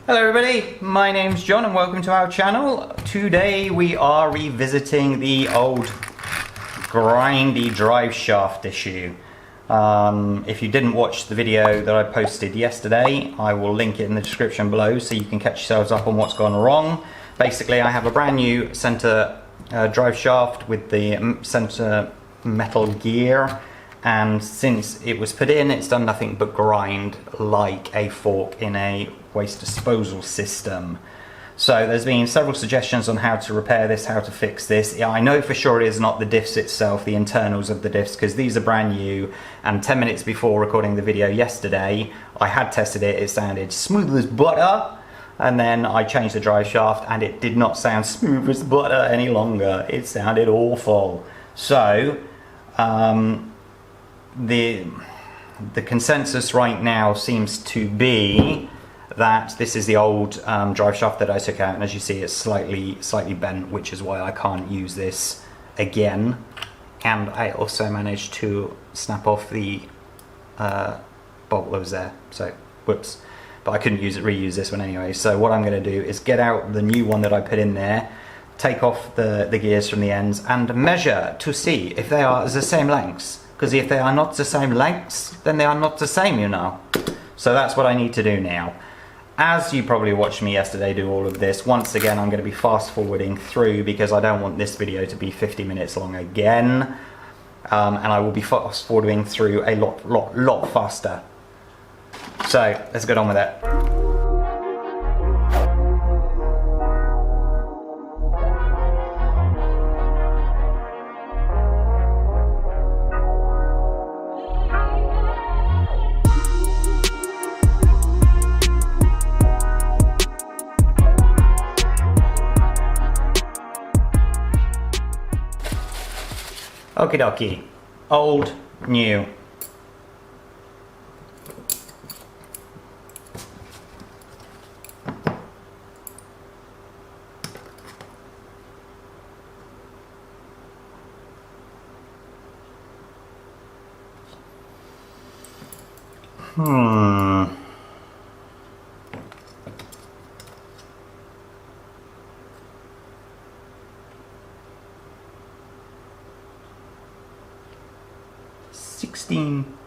Hello everybody, my name's John and welcome to our channel. Today we are revisiting the old grindy drive shaft issue. If you didn't watch the video that I posted yesterday, I will link it in the description below so you can catch yourselves up on what's gone wrong. Basically, I have a brand new center drive shaft with the center metal gear, and since it was put in, it's done nothing but grind like a fork in a waste disposal system. So there's been several suggestions on how to repair this, how to fix this. Yeah, I know for sure it is not the diffs itself, the internals of the diffs, because these are brand new, and 10 minutes before recording the video yesterday, I had tested it, it sounded smooth as butter, and then I changed the drive shaft and it did not sound smooth as butter any longer. It sounded awful. So, the consensus right now seems to be that this is the old drive shaft that I took out, and as you see it's slightly bent, which is why I can't use this again. And I also managed to snap off the bolt that was there, so whoops, but I couldn't reuse this one anyway. So what I'm going to do is get out the new one that I put in there, take off the gears from the ends and measure to see if they are the same lengths, because if they are not the same lengths, then they are not the same, you know. So that's what I need to do now. As you probably watched me yesterday do all of this, once again I'm going to be fast forwarding through because I don't want this video to be 50 minutes long again. And I will be fast forwarding through a lot faster. So let's get on with it. Okie dokie, old, new.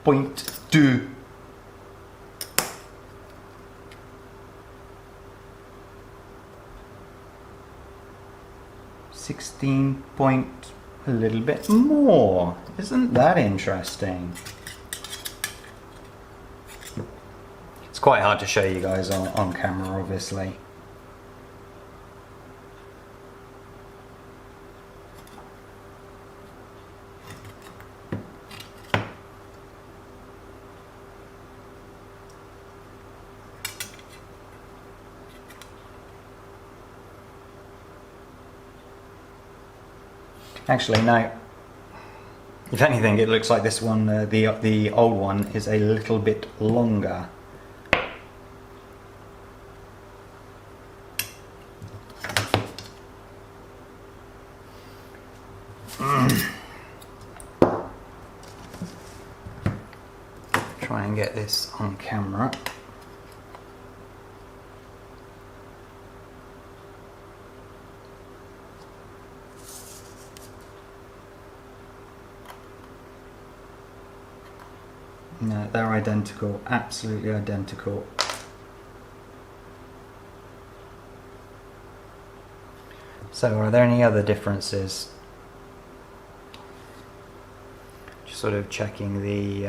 .2. A little bit more. Isn't that interesting? It's quite hard to show you guys on camera, obviously. Actually, no. If anything, it looks like this one, the old one, is a little bit longer. Try and get this on camera. No, they're identical, absolutely identical. So are there any other differences? Just sort of checking the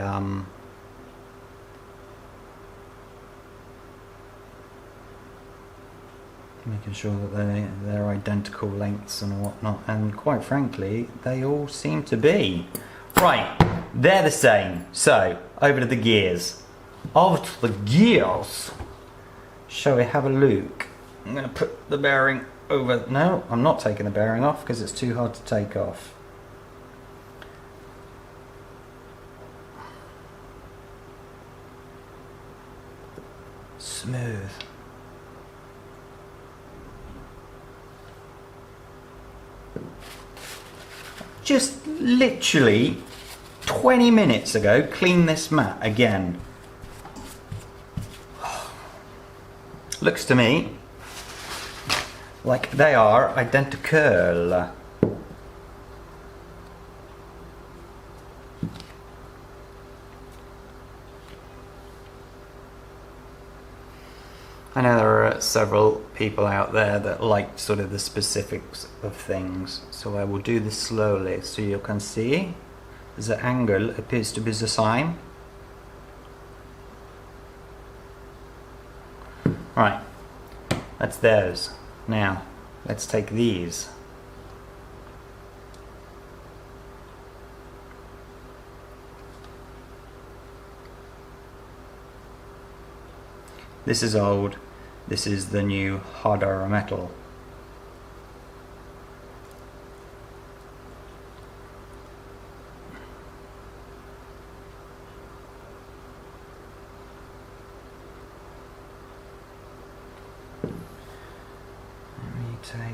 making sure that they're identical lengths and whatnot, and quite frankly they all seem to be. Right, they're the same. So over to the gears. Over to the gears. Shall we have a look? I'm going to put the bearing over. No, I'm not taking the bearing off because it's too hard to take off. Smooth. Just literally 20 minutes ago, clean this mat again. Looks to me like they are identical. I know there are several people out there that like sort of the specifics of things, so I will do this slowly so you can see the angle appears to be the same. Right, that's theirs. Now, let's take these. This is old, this is the new harder metal.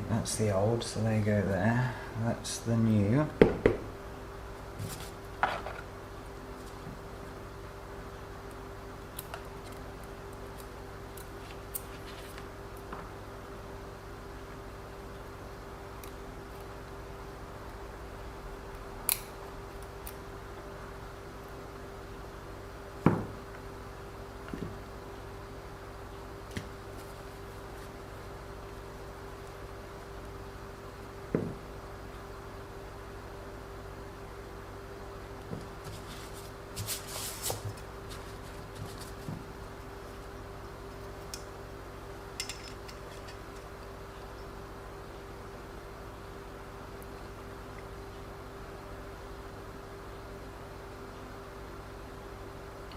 That's the old, so they go there. That's the new.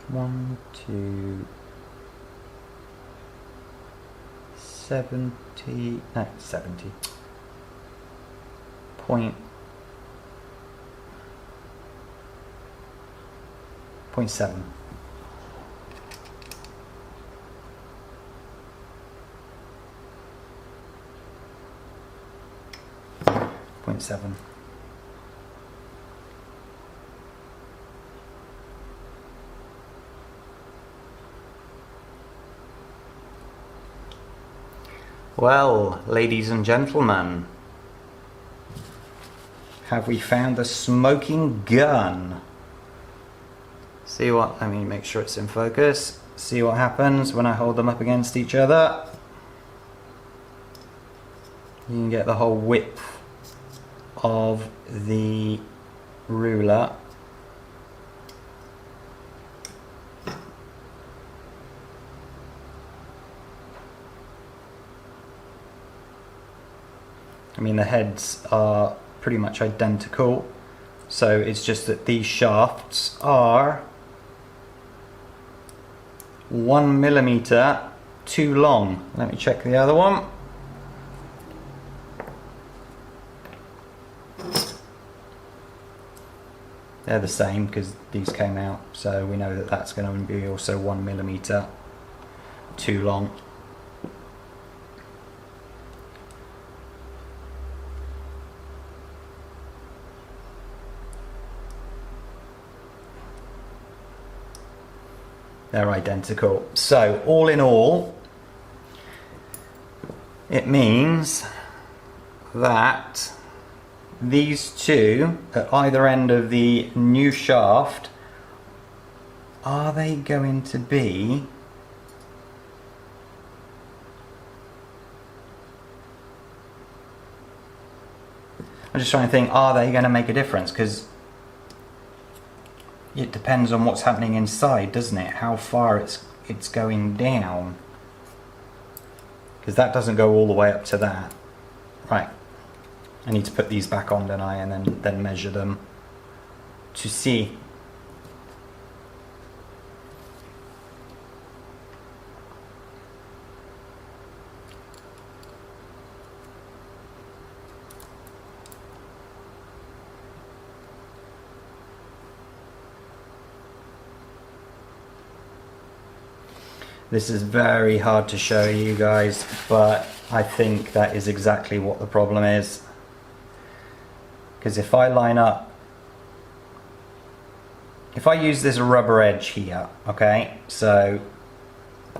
One, 2, 70, no, 70. Point 7. Point 7. Well, ladies and gentlemen, have we found the smoking gun? See what, let me make sure it's in focus. See what happens when I hold them up against each other. You can get the whole width of the ruler. I mean, the heads are pretty much identical, so it's just that these shafts are 1 millimeter too long. Let me check the other one. They're the same because these came out, so we know that that's going to be also 1 millimeter too long. They're identical. So all in all, it means that these two at either end of the new shaft, are they going to be I'm just trying to think, are they going to make a difference? Because it depends on what's happening inside, doesn't it? How far it's going down. Because that doesn't go all the way up to that. Right. I need to put these back on, don't I? And then measure them to see. This is very hard to show you guys, but I think that is exactly what the problem is. Because if I line up, if I use this rubber edge here, okay, so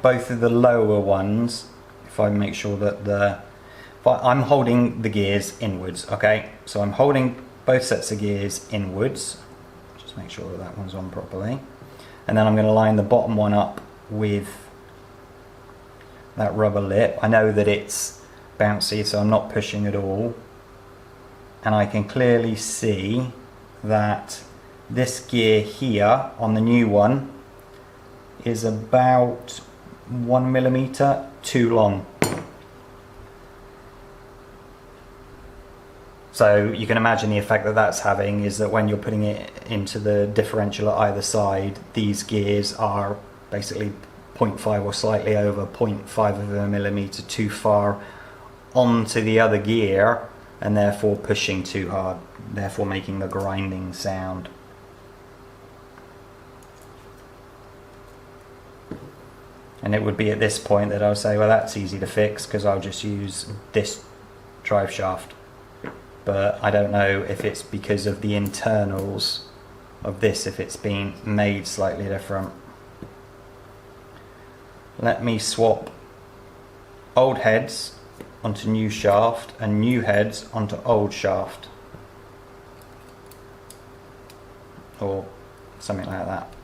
both of the lower ones if I make sure that I'm holding the gears inwards, okay? So I'm holding both sets of gears inwards. Just make sure that that one's on properly. And then I'm going to line the bottom one up with that rubber lip. I know that it's bouncy, so I'm not pushing at all. And I can clearly see that this gear here on the new one is about 1mm too long. So you can imagine the effect that that's having is that when you're putting it into the differential at either side, these gears are basically 0.5 or slightly over 0.5 of a millimeter too far onto the other gear, and therefore pushing too hard, therefore making the grinding sound. And it would be at this point that I'll say, well, that's easy to fix because I'll just use this drive shaft. But I don't know if it's because of the internals of this, if it's been made slightly different. Let me swap old heads onto new shaft and new heads onto old shaft, or something like that.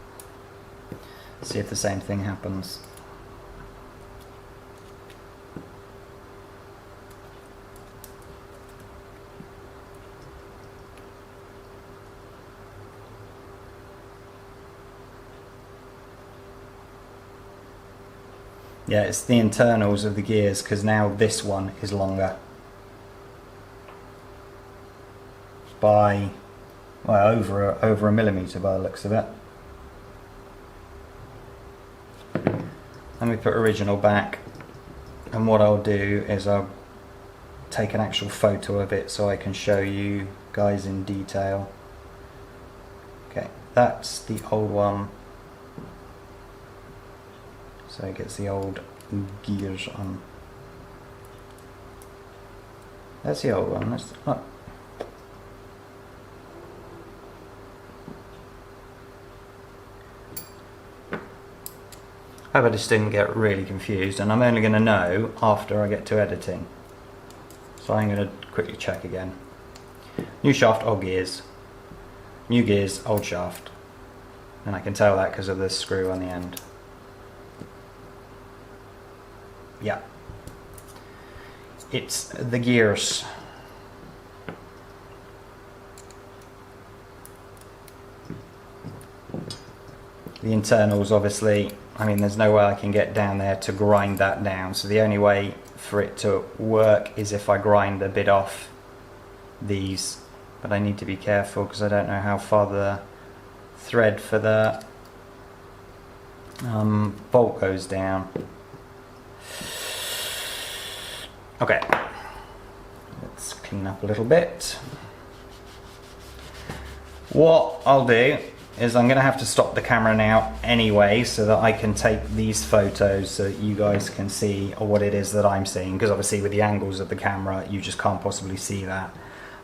See if the same thing happens. Yeah, it's the internals of the gears, because now this one is longer by, well, over a millimeter by the looks of it. Let me put original back, and what I'll do is I'll take an actual photo of it so I can show you guys in detail. Okay, that's the old one. So it gets the old gears on. That's the old one. That's, oh. I hope I just didn't get really confused, and I'm only going to know after I get to editing. So I'm going to quickly check again. New shaft, old gears. New gears, old shaft. And I can tell that because of the screw on the end. Yeah, it's the gears. The internals, obviously, I mean, there's no way I can get down there to grind that down, so the only way for it to work is if I grind a bit off these, but I need to be careful because I don't know how far the thread for the bolt goes down. Okay, let's clean up a little bit. What I'll do is I'm going to have to stop the camera now anyway so that I can take these photos so that you guys can see what it is that I'm seeing, because obviously with the angles of the camera you just can't possibly see that.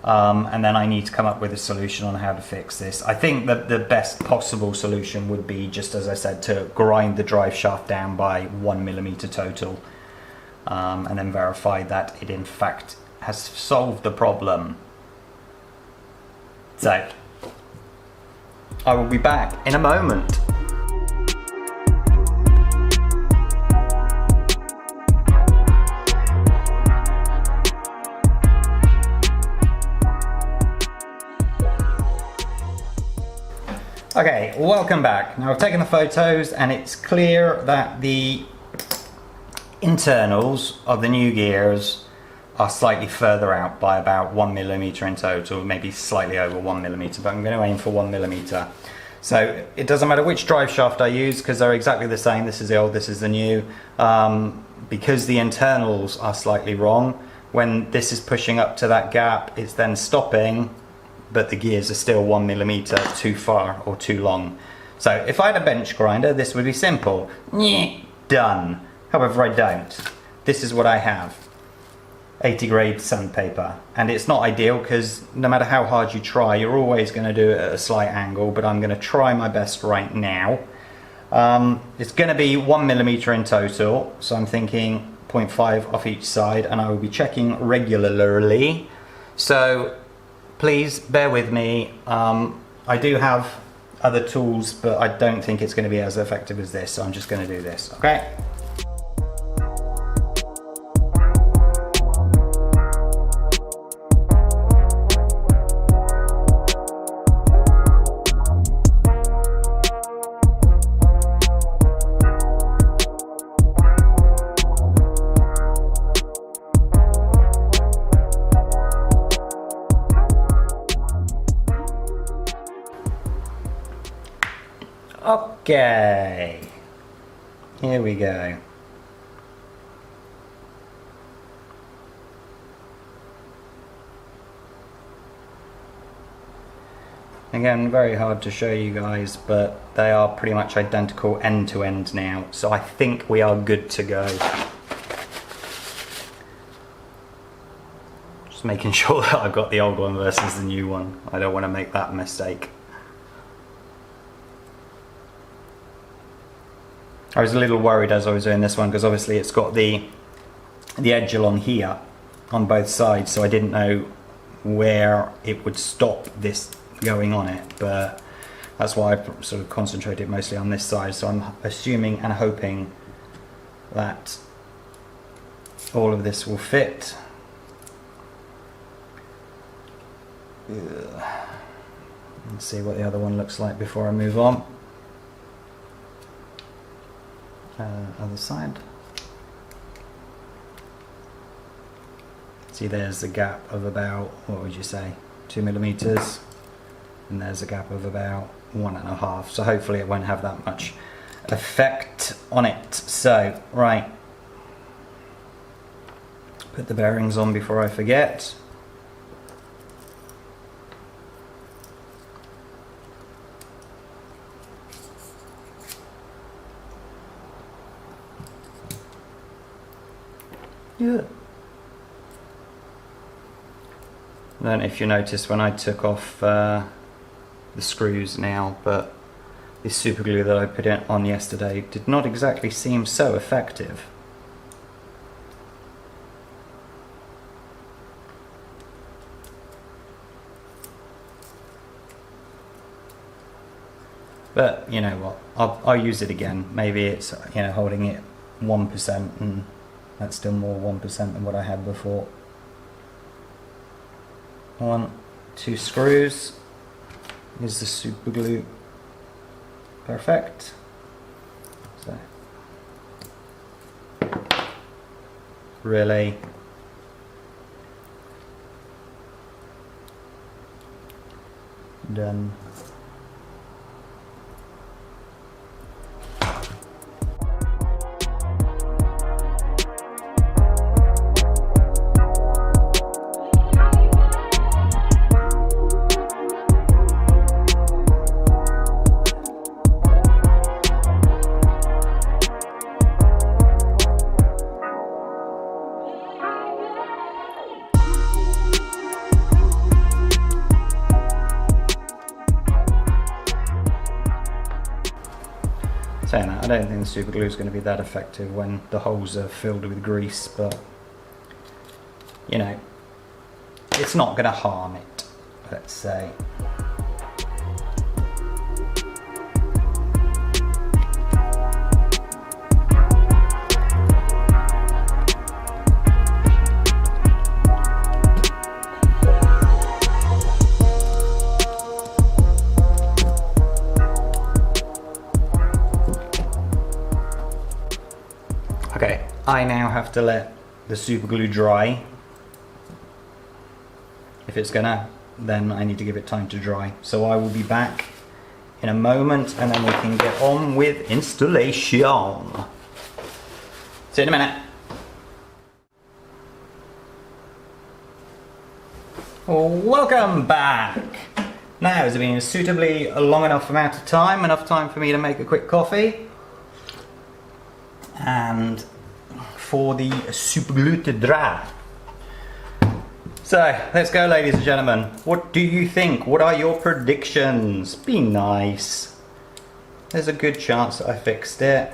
And then I need to come up with a solution on how to fix this. I think that the best possible solution would be, just as I said, to grind the drive shaft down by 1mm total. And then verify that it in fact has solved the problem. So, I will be back in a moment. Okay, welcome back. Now I've taken the photos and it's clear that the internals of the new gears are slightly further out by about 1mm in total, maybe slightly over 1mm, but I'm going to aim for 1mm. So it doesn't matter which drive shaft I use because they're exactly the same. This is the old, this is the new. Because the internals are slightly wrong, when this is pushing up to that gap, it's then stopping, but the gears are still 1mm too far or too long. So if I had a bench grinder, this would be simple. Done. However, I don't. This is what I have. 80 grade sandpaper. And it's not ideal because no matter how hard you try, you're always going to do it at a slight angle, but I'm going to try my best right now. It's going to be 1mm in total, so I'm thinking 0.5 off each side, and I will be checking regularly. So please bear with me. I do have other tools, but I don't think it's going to be as effective as this, so I'm just going to do this, okay? Okay, here we go. Again, very hard to show you guys, but they are pretty much identical end to end now, so I think we are good to go. Just making sure that I've got the old one versus the new one. I don't want to make that mistake. I was a little worried as I was doing this one because obviously it's got the edge along here on both sides, so I didn't know where it would stop this going on it, but that's why I sort of concentrated mostly on this side. So I'm assuming and hoping that all of this will fit. Let's see what the other one looks like before I move on. Other side. See, there's a gap of about, what would you say, 2 millimeters, and there's a gap of about 1.5, so hopefully it won't have that much effect on it. So, right, put the bearings on before I forget. Yeah. I don't know if you noticed when I took off the screws now, but this super glue that I put it on yesterday did not exactly seem so effective. But you know what, I'll use it again. Maybe it's, you know, holding it 1% and that's still more 1% than what I had before. 1, 2 screws. Here's the super glue. Perfect. So, really. Done. Saying that, I don't think the super glue is going to be that effective when the holes are filled with grease, but you know, it's not going to harm it, let's say. Okay, I now have to let the super glue dry. If it's gonna, then I need to give it time to dry. So I will be back in a moment and then we can get on with installation. See you in a minute. Welcome back. Now, has it been a suitably long enough amount of time, enough time for me to make a quick coffee? And for the super glue to dry. So let's go, ladies and gentlemen. What do you think? What are your predictions? Be nice. There's a good chance that I fixed it.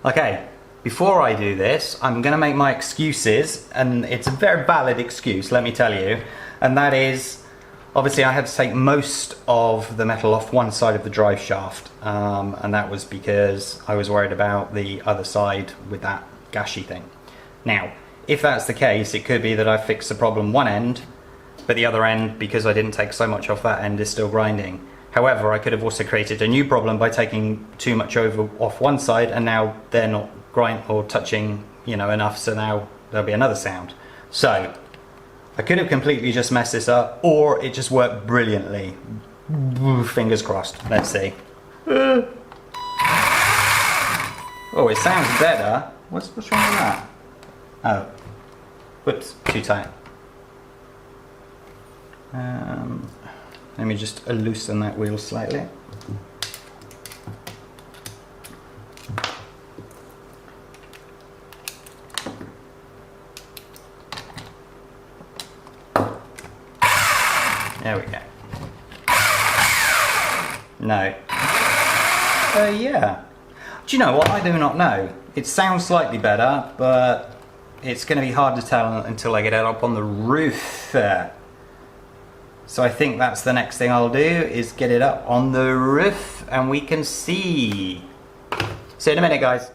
Okay, before I do this, I'm going to make my excuses, and it's a very valid excuse, let me tell you, and that is, obviously I had to take most of the metal off one side of the drive shaft, and that was because I was worried about the other side with that gashy thing. Now, if that's the case, it could be that I fixed the problem one end, but the other end, because I didn't take so much off that end, is still grinding. However, I could have also created a new problem by taking too much off one side, and now they're not grind or touching, you know, enough, so now there'll be another sound. So I could have completely just messed this up, or it just worked brilliantly. Fingers crossed. Let's see. Oh, it sounds better. What's wrong with that? Oh, whoops, too tight. Let me just loosen that wheel slightly. There we go. No. Yeah. Do you know what? I do not know. It sounds slightly better, but it's going to be hard to tell until I get it up on the roof. So I think that's the next thing I'll do, is get it up on the roof and we can see. See you in a minute, guys.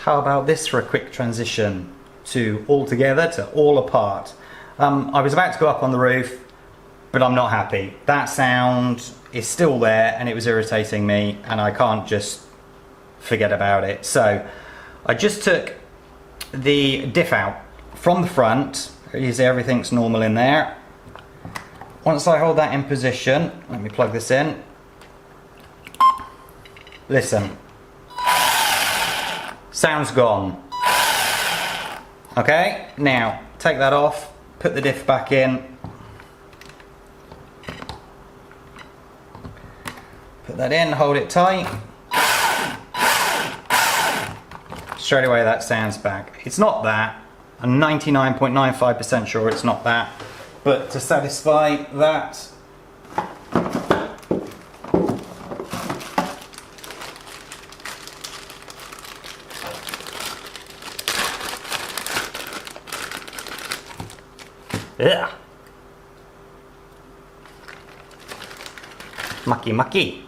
How about this for a quick transition to all together to all apart? I was about to go up on the roof, but I'm not happy. That sound is still there and it was irritating me, and I can't just forget about it. So I just took the diff out from the front. You see everything's normal in there. Once I hold that in position, let me plug this in. Listen. Sound's gone. Okay, now take that off, put the diff back in. Put that in, hold it tight. Straight away that sound's back. It's not that. I'm 99.95% sure it's not that. But to satisfy that, yeah, mucky.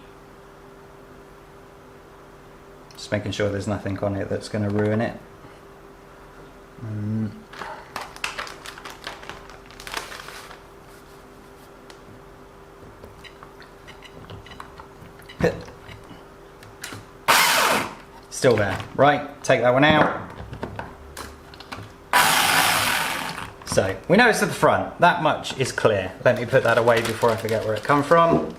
Just making sure there's nothing on it that's going to ruin it. Still there, right? Take that one out. So we know it's at the front. That much is clear. Let me put that away before I forget where it come from.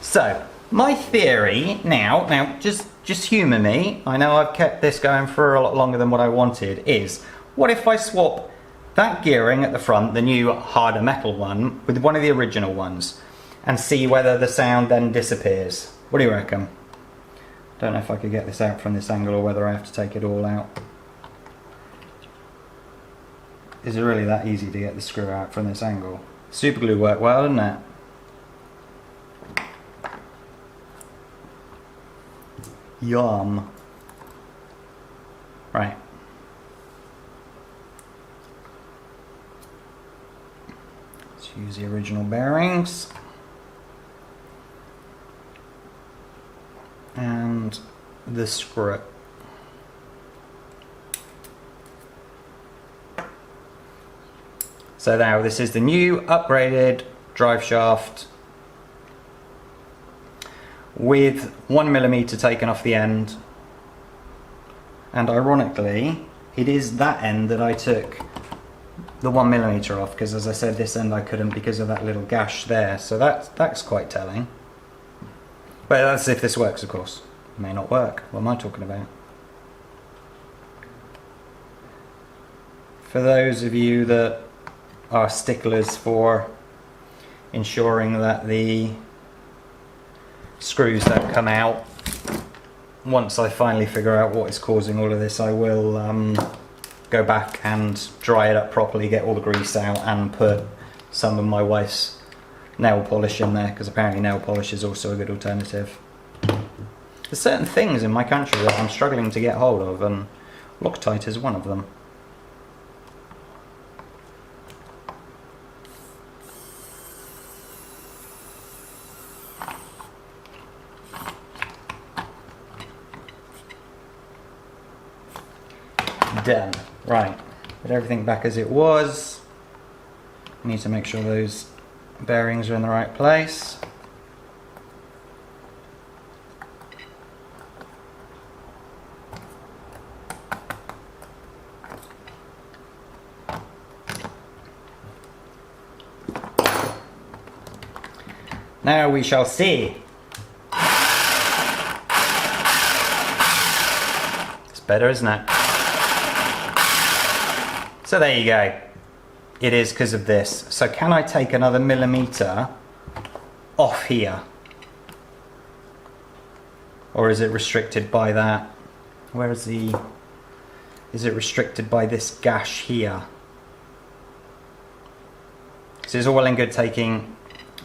So my theory now just humour me. I know I've kept this going for a lot longer than what I wanted. Is what if I swap that gearing at the front, the new harder metal one, with one of the original ones, and see whether the sound then disappears? What do you reckon? Don't know if I could get this out from this angle or whether I have to take it all out. Is it really that easy to get the screw out from this angle? Super glue worked well, didn't it? Yum. Right. Let's use the original bearings. And the screw. So now this is the new upgraded drive shaft with 1mm taken off the end, and ironically it is that end that I took the 1mm off, because as I said, this end I couldn't because of that little gash there, so that's quite telling. But that's if this works, of course. It may not work. What am I talking about? For those of you that are sticklers for ensuring that the screws don't come out, once I finally figure out what is causing all of this, I will go back and dry it up properly, get all the grease out, and put some of my wife's nail polish in there, because apparently nail polish is also a good alternative. There's certain things in my country that I'm struggling to get hold of, and Loctite is one of them. Done. Right, put everything back as it was. Need to make sure those bearings are in the right place. Now we shall see. It's better, isn't it? So there you go. It is because of this. So can I take another millimeter off here? Or is it restricted by that? Where is the... Is it restricted by this gash here? So it's all well and good taking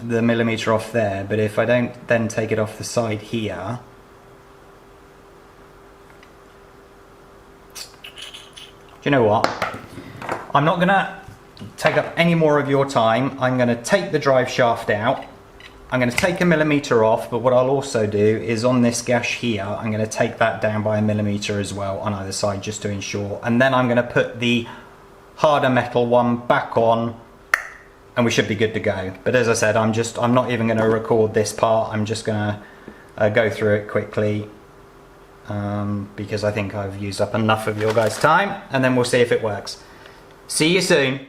the millimeter off there, but if I don't then take it off the side here, do you know what? I'm not gonna take up any more of your time. I'm gonna take the drive shaft out. I'm gonna take a millimeter off, but what I'll also do is on this gash here, I'm gonna take that down by a millimeter as well on either side just to ensure. And then I'm gonna put the harder metal one back on, and we should be good to go. But as I said, I'm not even gonna record this part. I'm just gonna go through it quickly because I think I've used up enough of your guys' time, and then we'll see if it works. See you soon.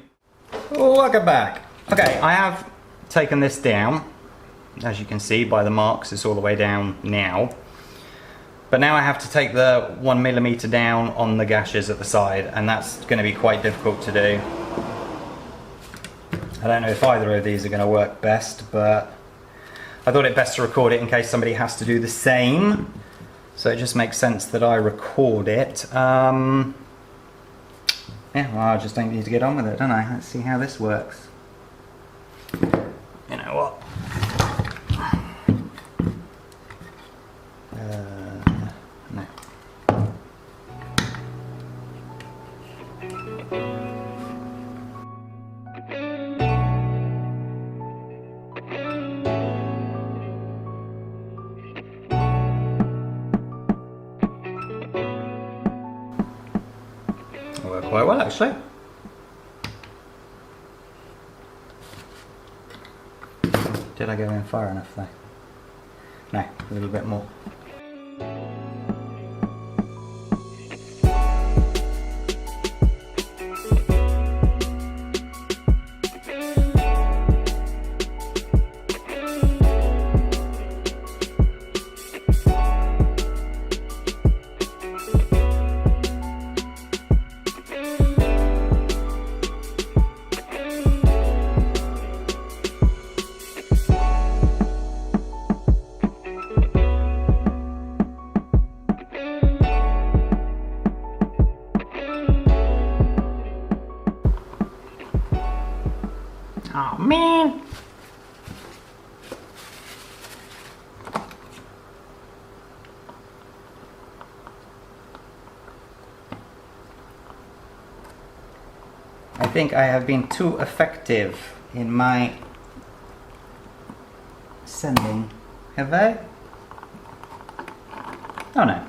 Welcome back. Okay, I have taken this down. As you can see by the marks, it's all the way down now. But now I have to take the 1 millimeter down on the gashes at the side, and that's going to be quite difficult to do. I don't know if either of these are going to work best, but I thought it best to record it in case somebody has to do the same. So it just makes sense that I record it. Yeah, well, I just don't need to get on with it, don't I? Let's see how this works. You know what? No. Worked quite well, actually. Did I go in far enough though? No, a little bit more. Oh man! I think I have been too effective in my sending. Have I? Oh no.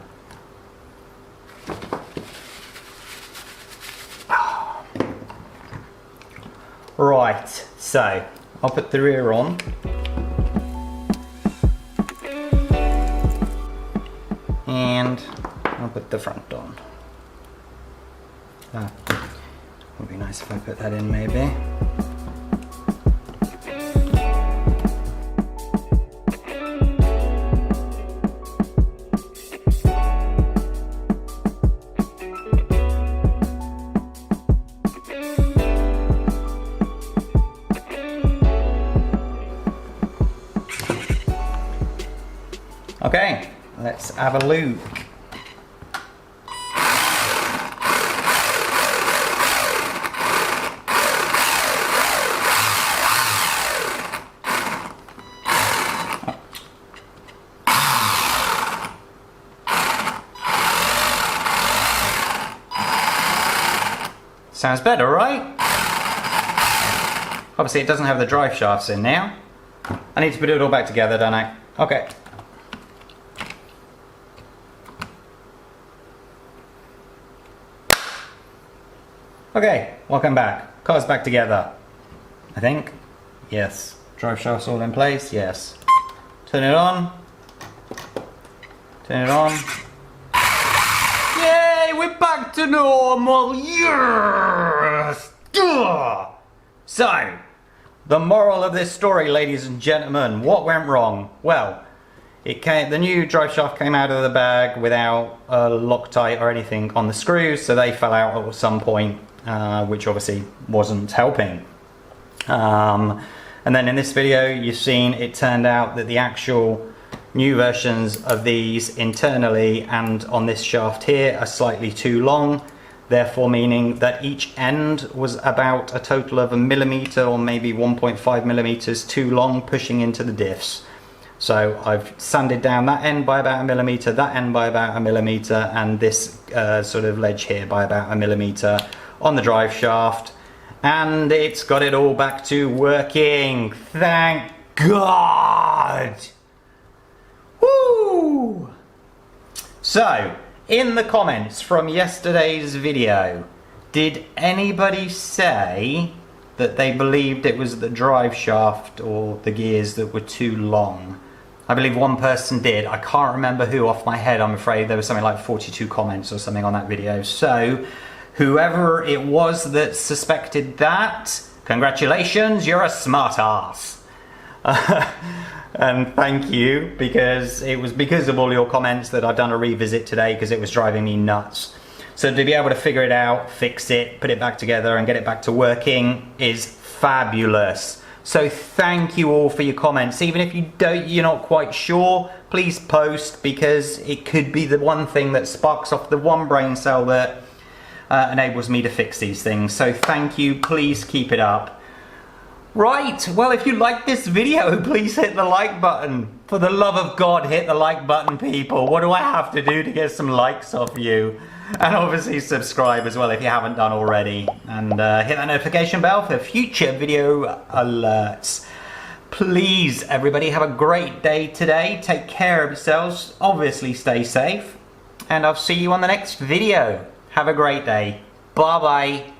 Right, so I'll put the rear on. And I'll put the front on. Would be nice if I put that in maybe. Okay, let's have a look. Sounds better, right? Obviously it doesn't have the drive shafts in now. I need to put it all back together, don't I? Okay. Okay, welcome back. Car's back together, I think. Yes. Drive shafts all in place, yes. Turn it on. Turn it on. Yay, we're back to normal, yes! So, the moral of this story, ladies and gentlemen, what went wrong? Well, the new drive shaft came out of the bag without a Loctite or anything on the screws, so they fell out at some point, which obviously wasn't helping. And then in this video, you've seen it turned out that the actual new versions of these internally and on this shaft here are slightly too long, therefore meaning that each end was about a total of 1 millimeter or maybe 1.5 millimeters too long, pushing into the diffs. So I've sanded down that end by about 1 millimeter, that end by about 1 millimeter, and this sort of ledge here by about 1 millimeter on the drive shaft, and it's got it all back to working. Thank God! Woo! So, in the comments from yesterday's video, did anybody say that they believed it was the drive shaft or the gears that were too long? I believe one person did. I can't remember who off my head, I'm afraid. There was something like 42 comments or something on that video. So, whoever it was that suspected that, congratulations, you're a smart ass. And thank you, because it was because of all your comments that I've done a revisit today, because it was driving me nuts. So to be able to figure it out, fix it, put it back together and get it back to working is fabulous. So thank you all for your comments. Even if you're not quite sure, please post, because it could be the one thing that sparks off the one brain cell that enables me to fix these things. So thank you, please keep it up. Right, well, if you like this video, please hit the like button. For the love of God, hit the like button, people. What do I have to do to get some likes off you? And obviously subscribe as well if you haven't done already. And hit that notification bell for future video alerts. Please, everybody, have a great day today. Take care of yourselves. Obviously, stay safe. And I'll see you on the next video. Have a great day. Bye-bye.